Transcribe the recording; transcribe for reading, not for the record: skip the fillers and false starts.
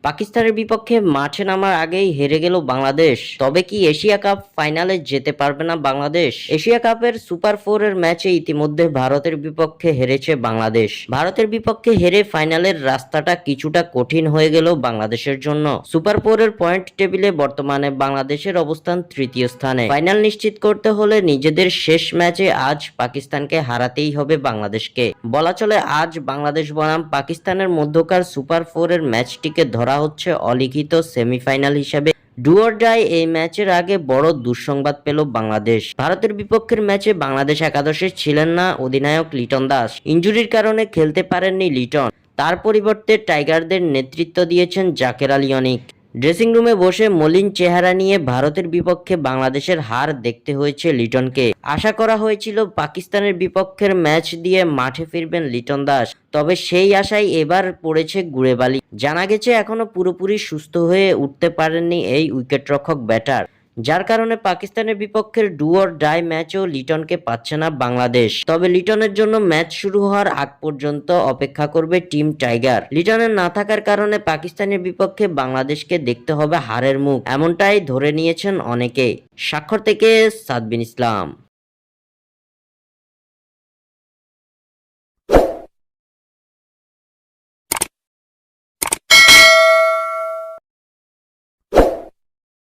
পাকিস্তানের বিপক্ষে মাঠে নামার আগেই হেরে গেল বাংলাদেশ। তবে কি এশিয়া কাপ ফাইনালে যেতে পারবে না বাংলাদেশ? এশিয়া কাপের সুপার 4 এর ম্যাচে ইতিমধ্যে ভারতের বিপক্ষে হেরেছে বাংলাদেশ। ভারতের বিপক্ষে হেরে ফাইনালের রাস্তাটা কিছুটা কঠিন হয়ে গেল বাংলাদেশের জন্য। সুপার 4 এর পয়েন্ট টেবিলে বর্তমানে বাংলাদেশের অবস্থান তৃতীয় স্থানে। ফাইনাল নিশ্চিত করতে হলে নিজেদের শেষ ম্যাচে আজ পাকিস্তানকে হারাতেই হবে বাংলাদেশকে। বলা চলে আজ বাংলাদেশ বনাম পাকিস্তানের মধ্যকার সুপার 4 এর ম্যাচটিকে ধরা হচ্ছে অলিখিত সেমিফাইনাল হিসেবে। ডু অর ডাই এই ম্যাচের আগে বড় দুঃসংবাদ পেল বাংলাদেশ। ভারতের বিপক্ষের ম্যাচে বাংলাদেশ একাদশে ছিলেন না অধিনায়ক লিটন দাস। ইনজুরির কারণে খেলতে পারেননি লিটন। তার পরিবর্তে টাইগারদের নেতৃত্ব দিয়েছেন জাকের আলী অনিক। ড্রেসিং রুমে বসে মলিন চেহারা নিয়ে ভারতের বিপক্ষে বাংলাদেশের হার দেখতে হয়েছে লিটনকে। আশা করা হয়েছিল পাকিস্তানের বিপক্ষের ম্যাচ দিয়ে মাঠে ফিরবেন লিটন দাস, তবে সেই আশায় এবার পড়েছে গুড়ে বালি। জানা গেছে এখনো পুরোপুরি সুস্থ হয়ে উঠতে পারেননি এই উইকেটরক্ষক ব্যাটার, যার কারণে পাকিস্তানের বিপক্ষের ডু অর ডাই ম্যাচেও লিটনকে পাচ্ছে না বাংলাদেশ। তবে লিটনের জন্য ম্যাচ শুরু হওয়ার আগ পর্যন্ত অপেক্ষা করবে টিম টাইগার। লিটনের না থাকার কারণে পাকিস্তানের বিপক্ষে বাংলাদেশকে দেখতে হবে হারের মুখ, এমনটাই ধরে নিয়েছেন অনেকে। স্বাক্ষর থেকে সাদবিন ইসলাম।